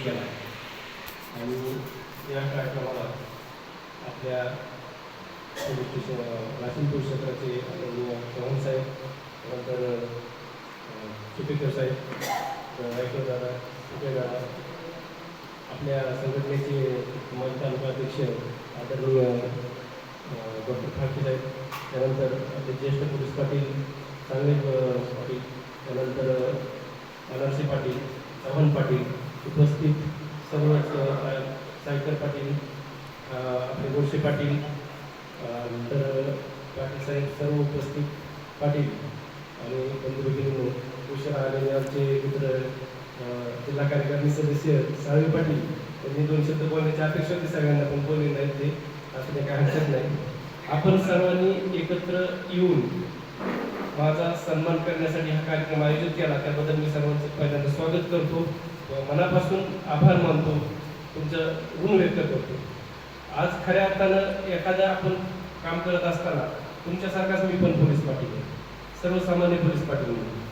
केला आणि या कार्यक्रमाला आपल्या वाशिम पोलीस क्षेत्राचे आदरणीय चव्हाण साहेब, त्यानंतर सुपेकर साहेब, रायकर दादा, सुपेकर दादा, आपल्या संघटनेचे माजी तालुका अध्यक्ष आदरणीय डॉक्टर खाडके साहेब, त्यानंतर आपले ज्येष्ठ पोलीस पाटील सांगली पाटील, त्यानंतर अनर्सी पाटील, चव्हाण पाटील, उपस्थित सर्व सायकर पाटील, आपले गोडसे पाटील, नंतर पाटील साहेब, सर्व उपस्थित पाटील आणि बंधू भगिनींनो, उशिरा आलेले आमचे मित्र जिल्हा कार्यकारिणी सदस्य साळवी पाटील, त्यांनी 2 शब्द बोलण्याची अपेक्षा होती सगळ्यांना, पण बोलले नाही ते, असं काही हरकत नाही. आपण सर्वांनी एकत्र येऊन माझा सन्मान करण्यासाठी हा कार्यक्रम आयोजित केला, त्याबद्दल मी सर्वांचं पहिल्यांदा स्वागत करतो, मनापासून आभार मानतो, तुमचं ऋण व्यक्त करतो. आज खऱ्या अर्थानं एखाद्या आपण काम करत असताना तुमच्यासारखाच मी पण पोलीस पाटील आहे, सर्वसामान्य पोलीस पाटील म्हणून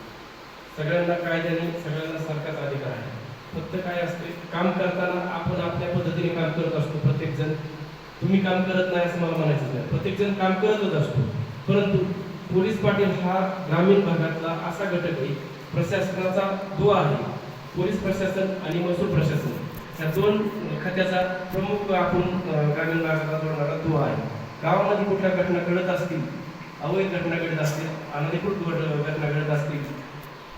सगळ्यांना कायद्याने सगळ्यांना सारखाच अधिकार आहे. फक्त काय असते, काम करताना आपण आपल्या पद्धतीने काम करत असतो. प्रत्येकजण तुम्ही काम करत नाही असं मला म्हणायचं नाही, प्रत्येकजण काम करतच असतो. परंतु पोलीस पाटील हा ग्रामीण भागातला असा घटक आहे, प्रशासनाचा दुवा आहे. पोलीस प्रशासन आणि महसूल प्रशासन या 2 खात्याचा प्रमुख आपण ग्रामीण भागाला जोडणारा दुवा आहे. गावामध्ये कुठल्या घटना घडत असतील, अवैध घटना घडत असतील, अनधिकृत घटना घडत असतील,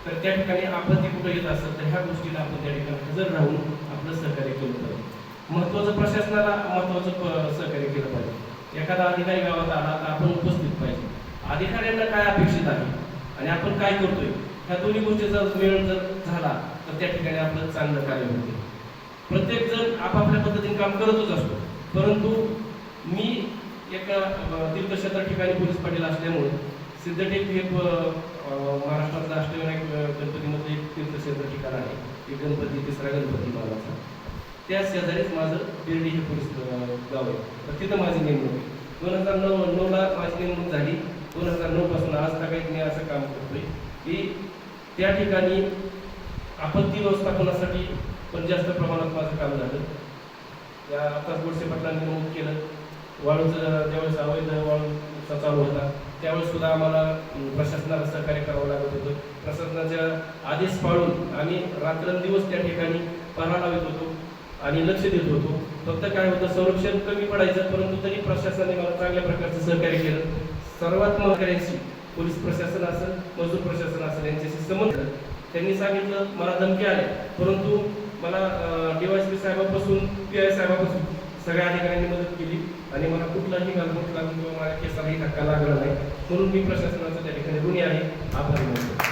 तर त्या ठिकाणी आपत्ती कुठे येत असेल तर ह्या गोष्टीला आपण त्या ठिकाणी हजर राहून आपलं सहकार्य केलं पाहिजे. महत्त्वाचं प्रशासनाला महत्त्वाचं सहकार्य केलं पाहिजे. एखादा अधिकारी गावात आला तर आपण उपस्थित पाहिजे. अधिकाऱ्यांना काय अपेक्षित आहे आणि आपण काय करतोय, ह्या दोन्ही गोष्टीचा मेळ जर झाला तर त्या ठिकाणी आपलं चांगलं कार्य होते. प्रत्येकजण आपापल्या पद्धतीने काम करतच असतो, परंतु मी एका तीर्थक्षेत्र ठिकाणी पोलीस पाटील असल्यामुळे सिद्धटेक हे महाराष्ट्रातलं अष्टविनायक गणपतीमध्ये एक तीर्थक्षेत्र ठिकाण आहे. एक गणपती, तिसरा गणपती महाराजचा, त्या शेजारीच माझं बिर्डी हे पोलीस गाव आहे. तर तिथं माझी नेमणूक 2009ला माझी नेमणूक झाली. 2009 पासून आज तक मी असं काम करतोय की त्या ठिकाणी आपत्ती व्यवस्थापनासाठी पण जास्त प्रमाणात माझं काम झालं. या आताच गोडसे पाटलांनी नमूद केलं, वाळूचं ज्यावेळेस अवैध वाळूचा चालू होता त्यावेळेस सुद्धा आम्हाला प्रशासनाला सहकार्य करावं लागत होतं. प्रशासनाच्या आदेश पाळून आम्ही रात्रंदिवस त्या ठिकाणी पहारा लावत होतो आणि लक्ष देत होतो. फक्त काय होतं, संरक्षण कमी पडायचं, परंतु तरी प्रशासनाने मला चांगल्या प्रकारचं सहकार्य केलं. सर्वात महत्त्वाची पोलीस प्रशासन असेल, मजूर प्रशासन असेल, यांच्याशी संबंध. त्यांनी सांगितलं, मला धमकी आल्या, परंतु मला DYSP साहेबापासून PI साहेबापासून सगळ्या अधिकाऱ्यांनी मदत केली आणि मला कुठलाही गालबोट लागून किंवा माझ्या केसालाही धक्का लागला नाही. म्हणून मी प्रशासनाचं त्या ठिकाणी ऋणी आहे, आभारी मानतो.